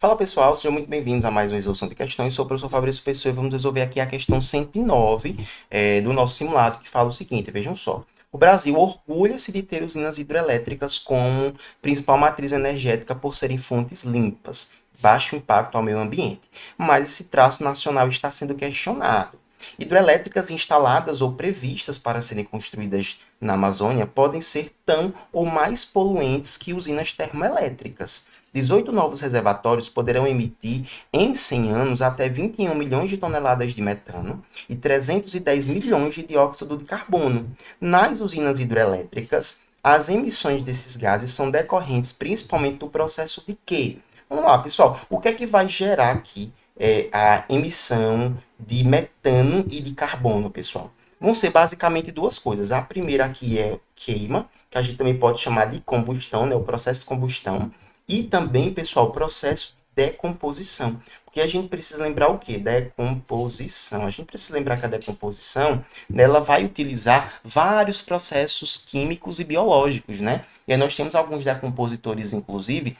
Fala pessoal, sejam muito bem-vindos a mais uma resolução de questões. Eu sou o professor Fabrício Pessoa e vamos resolver aqui a questão 109 do nosso simulado, que fala o seguinte, vejam só. O Brasil orgulha-se de ter usinas hidrelétricas como principal matriz energética por serem fontes limpas, baixo impacto ao meio ambiente. Mas esse traço nacional está sendo questionado. Hidrelétricas instaladas ou previstas para serem construídas na Amazônia podem ser tão ou mais poluentes que usinas termoelétricas. 18 novos reservatórios poderão emitir, em 100 anos, até 21 milhões de toneladas de metano e 310 milhões de dióxido de carbono. Nas usinas hidrelétricas, as emissões desses gases são decorrentes principalmente do processo de quê? Vamos lá, pessoal. O que é que vai gerar aqui a emissão de metano e de carbono, pessoal? Vão ser basicamente duas coisas. A primeira aqui é queima, que a gente também pode chamar de combustão, né? O processo de combustão. E também, pessoal, o processo de decomposição. Porque a gente precisa lembrar o quê? Decomposição. A gente precisa lembrar que a decomposição, né, ela vai utilizar vários processos químicos e biológicos, né? E aí nós temos alguns decompositores, inclusive,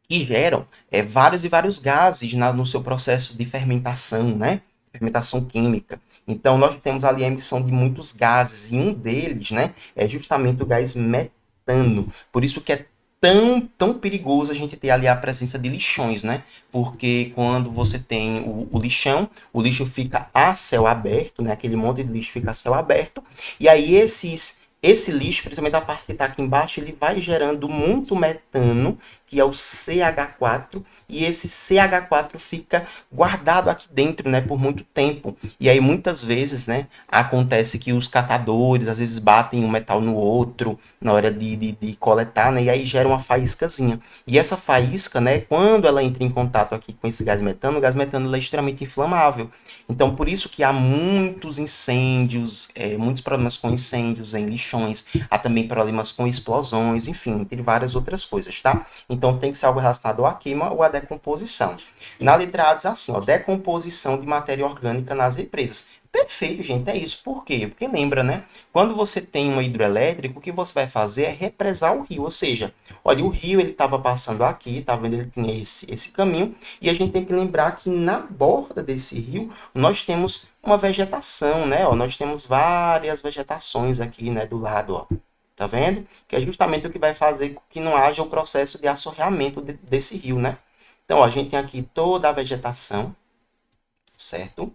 que geram vários e vários gases no seu processo de fermentação, né? Fermentação química. Então, nós temos ali a emissão de muitos gases, e um deles, né, é justamente o gás metano. Por isso que é tão perigoso a gente ter ali a presença de lixões, né? Porque quando você tem o lixão, o lixo fica a céu aberto, né? Aquele monte de lixo fica a céu aberto, e aí esse lixo, principalmente a parte que está aqui embaixo, ele vai gerando muito metano, que é o CH4, e esse CH4 fica guardado aqui dentro, né, por muito tempo. E aí muitas vezes, né, acontece que os catadores às vezes batem um metal no outro na hora de coletar, né, e aí gera uma faíscazinha. E essa faísca, né, quando ela entra em contato aqui com esse gás metano, o gás metano é extremamente inflamável. Então por isso que há muitos incêndios, muitos problemas com incêndios em lixões, há também problemas com explosões, enfim, entre várias outras coisas, tá? Então tem que ser algo relacionado à queima ou à decomposição. Na letra A diz assim, ó, decomposição de matéria orgânica nas represas. Perfeito, gente, é isso. Por quê? Porque lembra, né? Quando você tem uma hidrelétrica, o que você vai fazer é represar o rio. Ou seja, olha, o rio ele estava passando aqui, tá vendo? Ele tinha esse caminho. E a gente tem que lembrar que na borda desse rio, nós temos uma vegetação, né? Ó, nós temos várias vegetações aqui, né? Do lado, ó. Tá vendo? Que é justamente o que vai fazer com que não haja o processo de assoreamento desse rio, né? Então, ó, a gente tem aqui toda a vegetação, certo?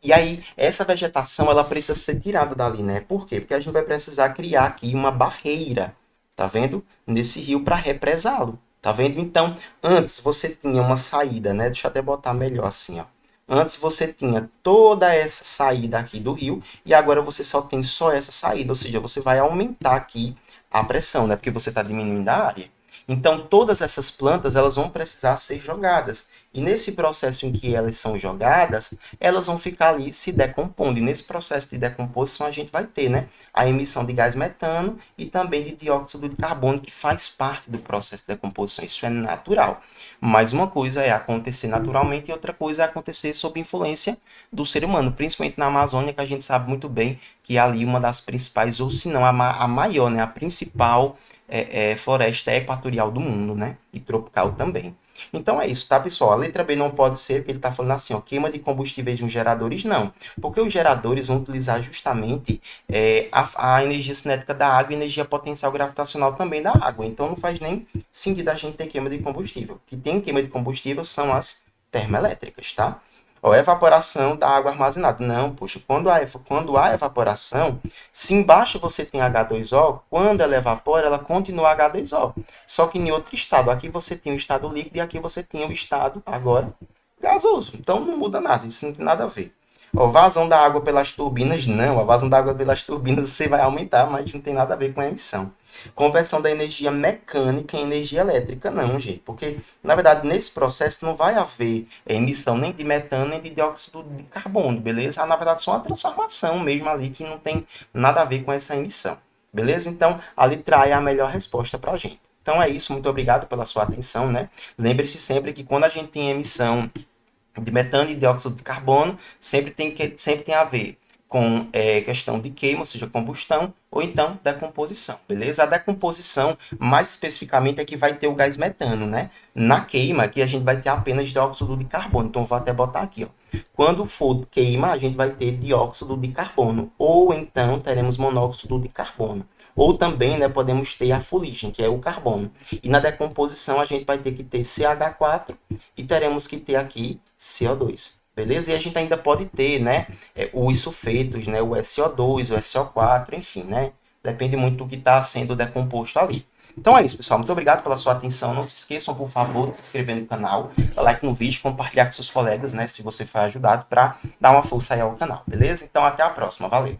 E aí, essa vegetação, ela precisa ser tirada dali, né? Por quê? Porque a gente vai precisar criar aqui uma barreira, tá vendo? Nesse rio para represá-lo, tá vendo? Então, antes você tinha uma saída, né? Deixa eu até botar melhor assim, ó. Antes você tinha toda essa saída aqui do rio e agora você só tem só essa saída, ou seja, você vai aumentar aqui a pressão, né? Porque você está diminuindo a área. Então, todas essas plantas elas vão precisar ser jogadas. E nesse processo em que elas são jogadas, elas vão ficar ali se decompondo. E nesse processo de decomposição, a gente vai ter, né, a emissão de gás metano e também de dióxido de carbono, que faz parte do processo de decomposição. Isso é natural. Mas uma coisa é acontecer naturalmente e outra coisa é acontecer sob influência do ser humano, principalmente na Amazônia, que a gente sabe muito bem que é ali uma das principais, ou se não a maior, né, a principal floresta equatorial do mundo, né? E tropical também. Então é isso, tá, pessoal? A letra B não pode ser, porque ele está falando assim, ó, queima de combustíveis nos geradores, não. Porque os geradores vão utilizar justamente a energia cinética da água e energia potencial gravitacional também da água. Então não faz nem sentido a gente ter queima de combustível. O que tem queima de combustível são as termoelétricas, tá? Ó, evaporação da água armazenada. Não, poxa, quando há evaporação, se embaixo você tem H2O, quando ela evapora, ela continua H2O. Só que em outro estado. Aqui você tem o estado líquido e aqui você tem o estado, agora, gasoso. Então não muda nada, isso não tem nada a ver. Ó, vazão da água pelas turbinas, não. A vazão da água pelas turbinas você vai aumentar, mas não tem nada a ver com a emissão. Conversão da energia mecânica em energia elétrica, não, gente. Porque, na verdade, nesse processo não vai haver emissão nem de metano nem de dióxido de carbono, beleza? Na verdade, só uma transformação mesmo ali que não tem nada a ver com essa emissão, beleza? Então, a letra A é a melhor resposta para a gente. Então é isso, muito obrigado pela sua atenção, né? Lembre-se sempre que quando a gente tem emissão de metano e dióxido de carbono, sempre tem a ver com questão de queima, ou seja, combustão, ou então decomposição, beleza? A decomposição, mais especificamente, é que vai ter o gás metano, né? Na queima, aqui a gente vai ter apenas dióxido de carbono, então vou até botar aqui, ó. Quando for queima, a gente vai ter dióxido de carbono, ou então teremos monóxido de carbono. Ou também, né, podemos ter a fuligem, que é o carbono. E na decomposição, a gente vai ter que ter CH4 e teremos que ter aqui CO2. Beleza? E a gente ainda pode ter, né, os sulfetos, né, o SO2, o SO4, enfim, né? Depende muito do que está sendo decomposto ali. Então é isso, pessoal. Muito obrigado pela sua atenção. Não se esqueçam, por favor, de se inscrever no canal, dar like no vídeo, compartilhar com seus colegas, né, se você foi ajudado, para dar uma força aí ao canal, beleza? Então até a próxima. Valeu!